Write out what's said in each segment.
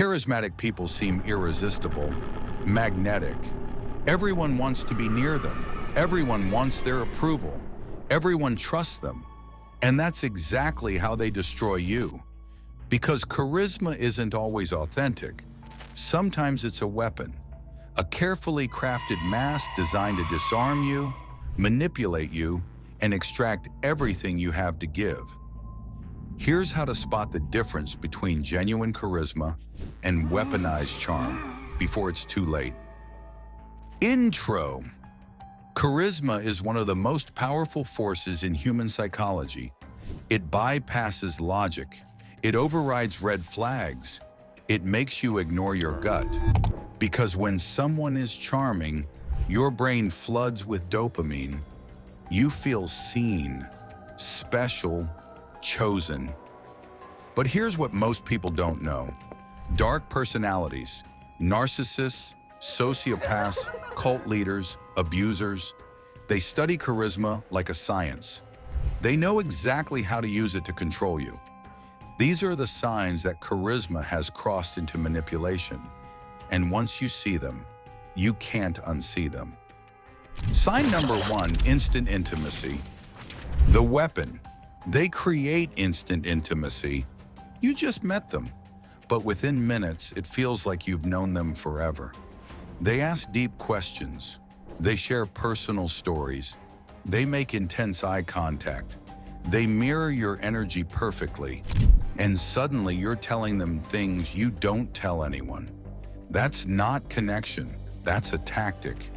Charismatic people seem irresistible, magnetic. Everyone wants to be near them. Everyone wants their approval. Everyone trusts them. And that's exactly how they destroy you. Because charisma isn't always authentic. Sometimes it's a weapon, a carefully crafted mask designed to disarm you, manipulate you, and extract everything you have to give. Here's how to spot the difference between genuine charisma and weaponized charm before it's too late. Intro. Charisma is one of the most powerful forces in human psychology. It bypasses logic. It overrides red flags. It makes you ignore your gut. Because when someone is charming, your brain floods with dopamine. You feel seen, special, chosen. But here's what most people don't know. Dark personalities, narcissists, sociopaths, cult leaders, abusers, they study charisma like a science. They know exactly how to use it to control you. These are the signs that charisma has crossed into manipulation. And once you see them, you can't unsee them. Sign number 1, instant intimacy. The weapon. They create instant intimacy. You just met them, but within minutes, it feels like you've known them forever. They ask deep questions. They share personal stories. They make intense eye contact. They mirror your energy perfectly. And suddenly you're telling them things you don't tell anyone. That's not connection. That's a tactic.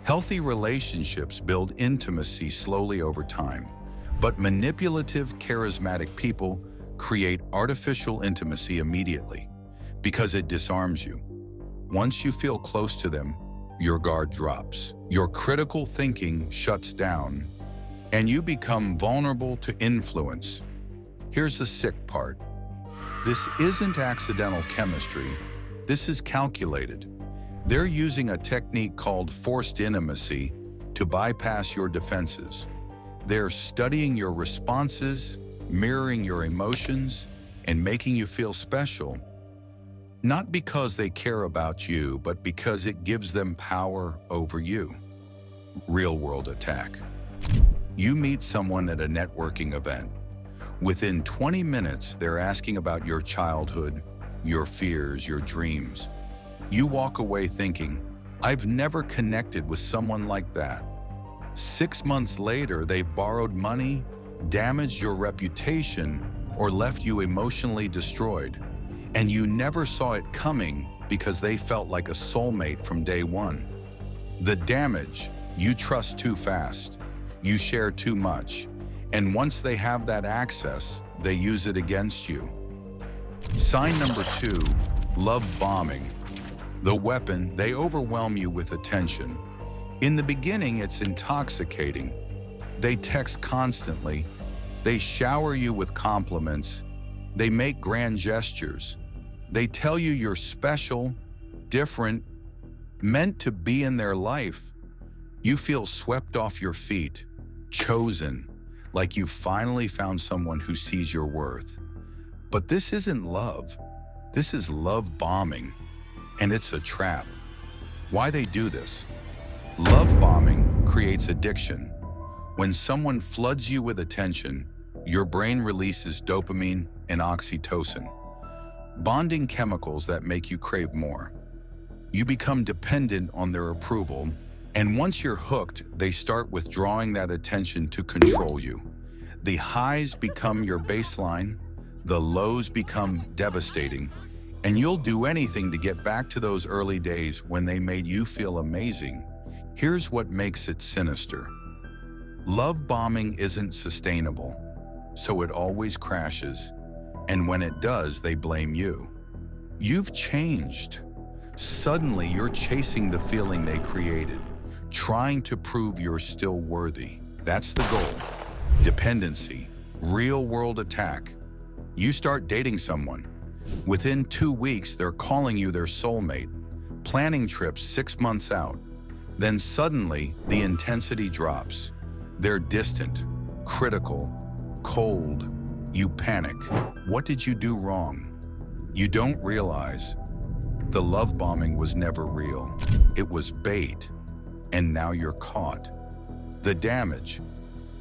Healthy relationships build intimacy slowly over time. But manipulative, charismatic people create artificial intimacy immediately because it disarms you. Once you feel close to them, your guard drops. Your critical thinking shuts down, and you become vulnerable to influence. Here's the sick part. This isn't accidental chemistry. This is calculated. They're using a technique called forced intimacy to bypass your defenses. They're studying your responses, mirroring your emotions, and making you feel special. Not because they care about you, but because it gives them power over you. Real-world attack. You meet someone at a networking event. Within 20 minutes, they're asking about your childhood, your fears, your dreams. You walk away thinking, I've never connected with someone like that. 6 months later, they've borrowed money, damaged your reputation, or left you emotionally destroyed. And you never saw it coming because they felt like a soulmate from day one. The damage: you trust too fast, you share too much, and once they have that access, they use it against you. Sign number 2, love bombing. The weapon, they overwhelm you with attention. In the beginning, it's intoxicating. They text constantly. They shower you with compliments. They make grand gestures. They tell you you're special, different, meant to be in their life. You feel swept off your feet, chosen, like you finally found someone who sees your worth. But this isn't love. This is love bombing, and it's a trap. Why they do this? Love bombing creates addiction. When someone floods you with attention, your brain releases dopamine and oxytocin, bonding chemicals that make you crave more. You become dependent on their approval, and once you're hooked, they start withdrawing that attention to control you. The highs become your baseline, the lows become devastating, and you'll do anything to get back to those early days when they made you feel amazing. Here's what makes it sinister. Love bombing isn't sustainable, so it always crashes. And when it does, they blame you. You've changed. Suddenly, you're chasing the feeling they created, trying to prove you're still worthy. That's the goal. Dependency, real-world attack. You start dating someone. Within 2 weeks, they're calling you their soulmate, planning trips 6 months out. Then suddenly, the intensity drops. They're distant, critical, cold. You panic. What did you do wrong? You don't realize the love bombing was never real. It was bait, and now you're caught. The damage.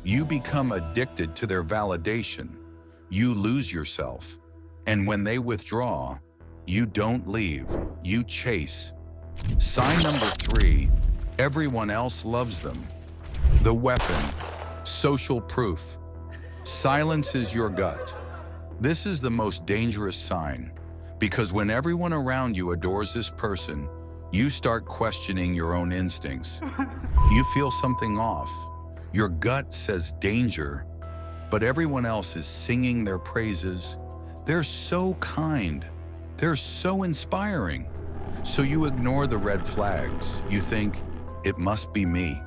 You become addicted to their validation. You lose yourself. And when they withdraw, you don't leave, you chase. Sign number 3, everyone else loves them. The weapon, social proof. Silences your gut. This is the most dangerous sign, because when everyone around you adores this person, you start questioning your own instincts. You feel something off. Your gut says danger, but everyone else is singing their praises. They're so kind. They're so inspiring. So you ignore the red flags. You think, it must be me.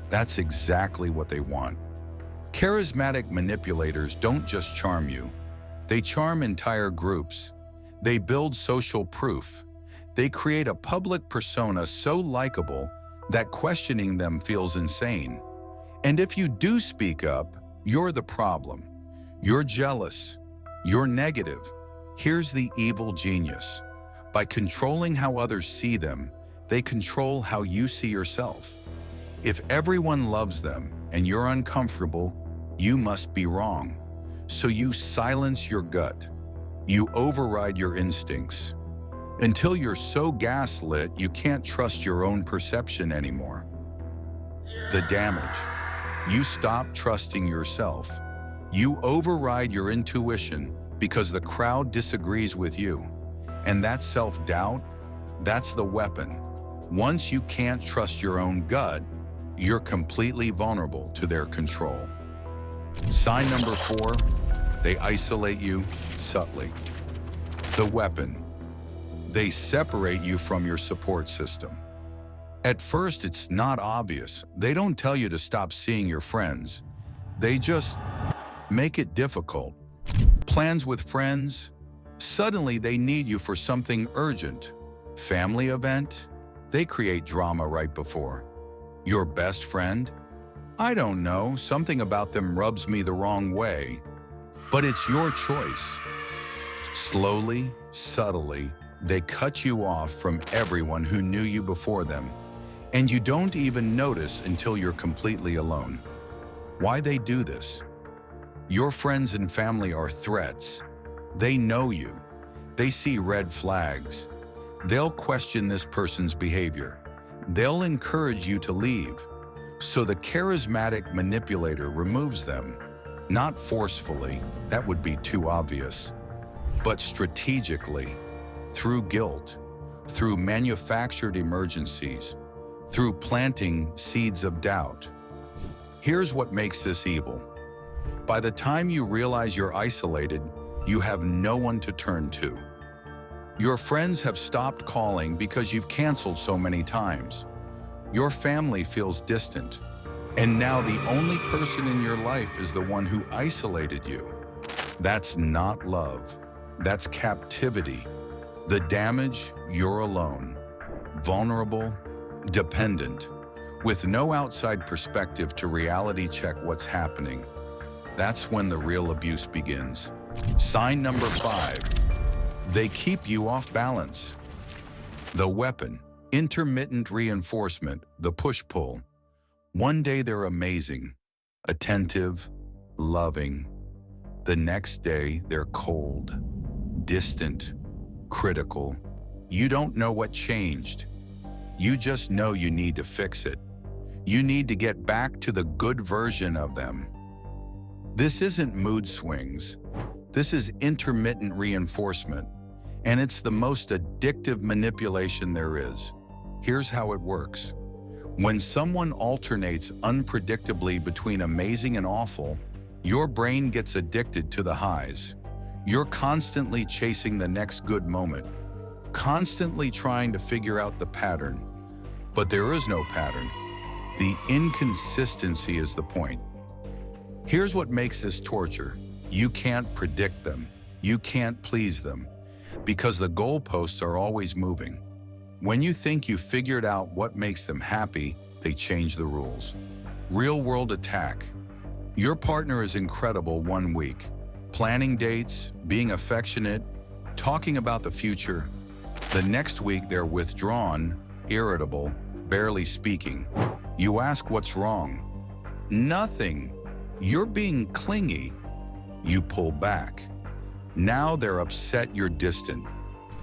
That's exactly what they want. Charismatic manipulators don't just charm you. They charm entire groups. They build social proof. They create a public persona so likable that questioning them feels insane. And if you do speak up, you're the problem. You're jealous. You're negative. Here's the evil genius. By controlling how others see them, they control how you see yourself. If everyone loves them and you're uncomfortable, you must be wrong. So you silence your gut. You override your instincts until you're so gaslit you can't trust your own perception anymore. The damage. You stop trusting yourself. You override your intuition because the crowd disagrees with you. And that self-doubt, that's the weapon. Once you can't trust your own gut, you're completely vulnerable to their control. Sign number 4, they isolate you subtly. The weapon. They separate you from your support system. At first, it's not obvious. They don't tell you to stop seeing your friends. They just make it difficult. Plans with friends. Suddenly, they need you for something urgent. Family event. They create drama right before. Your best friend? I don't know, something about them rubs me the wrong way. But it's your choice. Slowly, subtly, they cut you off from everyone who knew you before them. And you don't even notice until you're completely alone. Why they do this? Your friends and family are threats. They know you. They see red flags. They'll question this person's behavior. They'll encourage you to leave. So the charismatic manipulator removes them. Not forcefully, that would be too obvious, but strategically, through guilt, through manufactured emergencies, through planting seeds of doubt. Here's what makes this evil. By the time you realize you're isolated, you have no one to turn to. Your friends have stopped calling because you've canceled so many times. Your family feels distant. And now the only person in your life is the one who isolated you. That's not love. That's captivity. The damage, you're alone, vulnerable, dependent, with no outside perspective to reality check what's happening. That's when the real abuse begins. Sign number 5, they keep you off balance. The weapon, intermittent reinforcement, the push-pull. One day they're amazing, attentive, loving. The next day they're cold, distant, critical. You don't know what changed. You just know you need to fix it. You need to get back to the good version of them. This isn't mood swings. This is intermittent reinforcement, and it's the most addictive manipulation there is. Here's how it works. When someone alternates unpredictably between amazing and awful, your brain gets addicted to the highs. You're constantly chasing the next good moment, constantly trying to figure out the pattern. But there is no pattern. The inconsistency is the point. Here's what makes this torture. You can't predict them. You can't please them, because the goalposts are always moving. When you think you figured out what makes them happy, they change the rules. Real-world attack. Your partner is incredible one week, planning dates, being affectionate, talking about the future. The next week they're withdrawn, irritable, barely speaking. You ask what's wrong. Nothing. You're being clingy. You pull back. Now they're upset you're distant.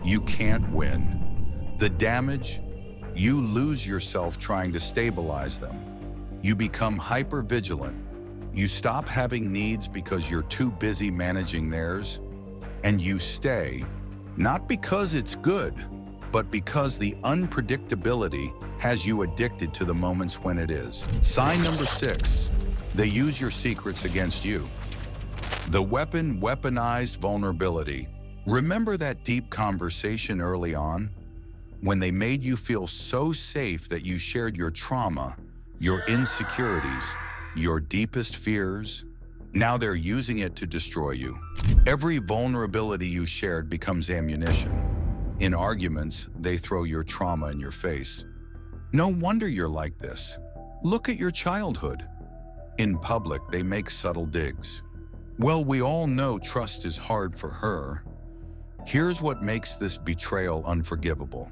You can't win. The damage? You lose yourself trying to stabilize them. You become hyper-vigilant. You stop having needs because you're too busy managing theirs. And you stay, not because it's good, but because the unpredictability has you addicted to the moments when it is. Sign number 6, they use your secrets against you. The weaponized vulnerability. Remember that deep conversation early on? When they made you feel so safe that you shared your trauma, your insecurities, your deepest fears? Now they're using it to destroy you. Every vulnerability you shared becomes ammunition. In arguments, they throw your trauma in your face. No wonder you're like this. Look at your childhood. In public, they make subtle digs. Well, we all know trust is hard for her. Here's what makes this betrayal unforgivable.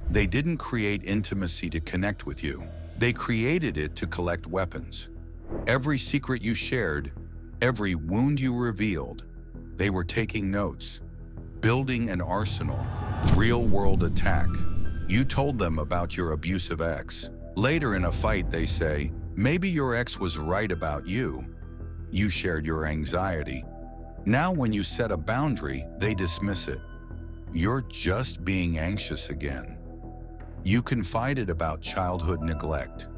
They didn't create intimacy to connect with you. They created it to collect weapons. Every secret you shared, every wound you revealed, they were taking notes, building an arsenal, real-world attack. You told them about your abusive ex. Later in a fight, they say, maybe your ex was right about you. You shared your anxiety. Now when you set a boundary, they dismiss it. You're just being anxious again. You confided about childhood neglect.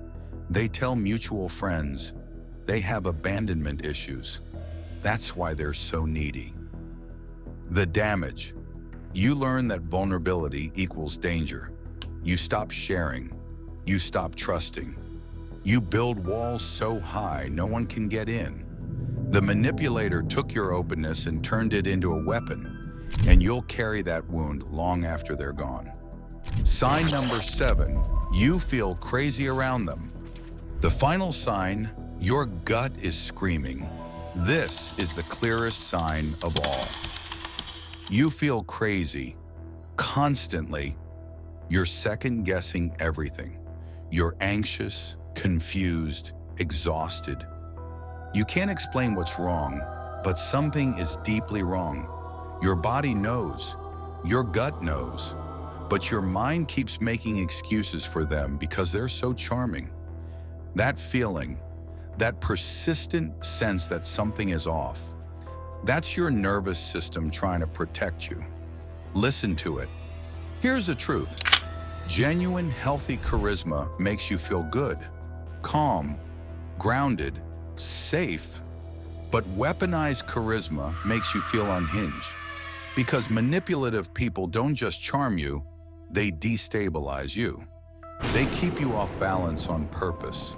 They tell mutual friends. They have abandonment issues. That's why they're so needy. The damage. You learn that vulnerability equals danger. You stop sharing. You stop trusting. You build walls so high no one can get in. The manipulator took your openness and turned it into a weapon, and you'll carry that wound long after they're gone. Sign number 7, you feel crazy around them. The final sign, your gut is screaming. This is the clearest sign of all. You feel crazy, constantly. You're second-guessing everything. You're anxious, confused, exhausted. You can't explain what's wrong, but something is deeply wrong. Your body knows, your gut knows, but your mind keeps making excuses for them because they're so charming. That feeling, that persistent sense that something is off, that's your nervous system trying to protect you. Listen to it. Here's the truth. Genuine, healthy charisma makes you feel good, calm, grounded, safe. But weaponized charisma makes you feel unhinged. Because manipulative people don't just charm you, they destabilize you. They keep you off balance on purpose.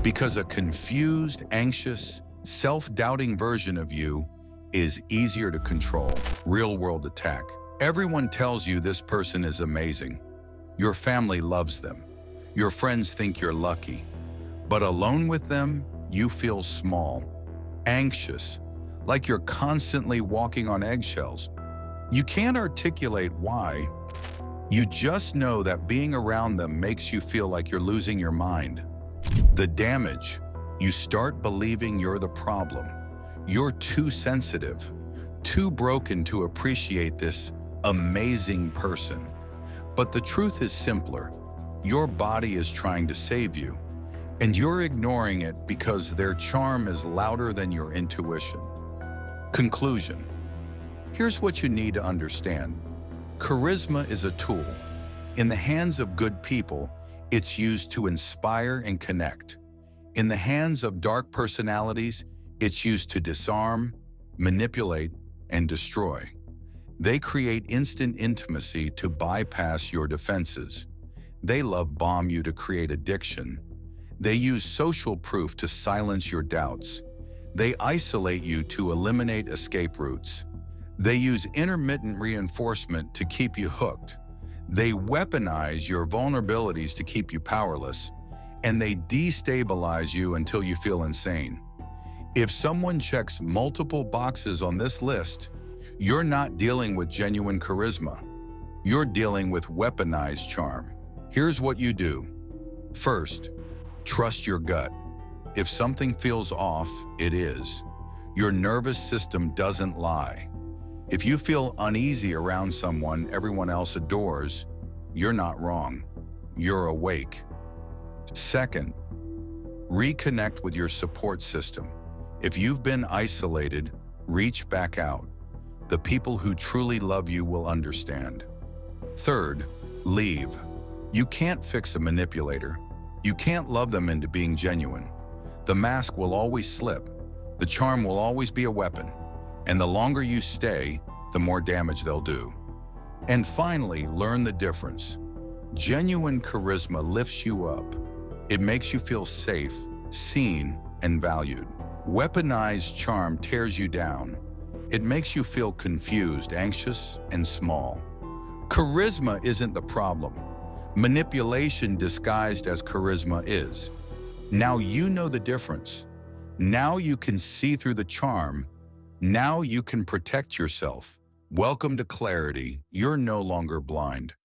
Because a confused, anxious, self-doubting version of you is easier to control. Real-world attack. Everyone tells you this person is amazing. Your family loves them. Your friends think you're lucky. But alone with them, you feel small, anxious, like you're constantly walking on eggshells. You can't articulate why. You just know that being around them makes you feel like you're losing your mind. The damage. You start believing you're the problem. You're too sensitive, too broken to appreciate this amazing person. But the truth is simpler. Your body is trying to save you, and you're ignoring it because their charm is louder than your intuition. Conclusion. Here's what you need to understand. Charisma is a tool. In the hands of good people, it's used to inspire and connect. In the hands of dark personalities, it's used to disarm, manipulate, and destroy. They create instant intimacy to bypass your defenses. They love bomb you to create addiction. They use social proof to silence your doubts. They isolate you to eliminate escape routes. They use intermittent reinforcement to keep you hooked. They weaponize your vulnerabilities to keep you powerless. And they destabilize you until you feel insane. If someone checks multiple boxes on this list, You're not dealing with genuine charisma. You're dealing with weaponized charm. Here's what you do. First, trust your gut. If something feels off, it is. Your nervous system doesn't lie. If you feel uneasy around someone everyone else adores, you're not wrong. You're awake. Second, reconnect with your support system. If you've been isolated, reach back out. The people who truly love you will understand. Third, leave. You can't fix a manipulator. You can't love them into being genuine. The mask will always slip. The charm will always be a weapon. And the longer you stay, the more damage they'll do. And finally, learn the difference. Genuine charisma lifts you up. It makes you feel safe, seen, and valued. Weaponized charm tears you down. It makes you feel confused, anxious, and small. Charisma isn't the problem. Manipulation disguised as charisma is. Now you know the difference. Now you can see through the charm. Now you can protect yourself. Welcome to clarity. You're no longer blind.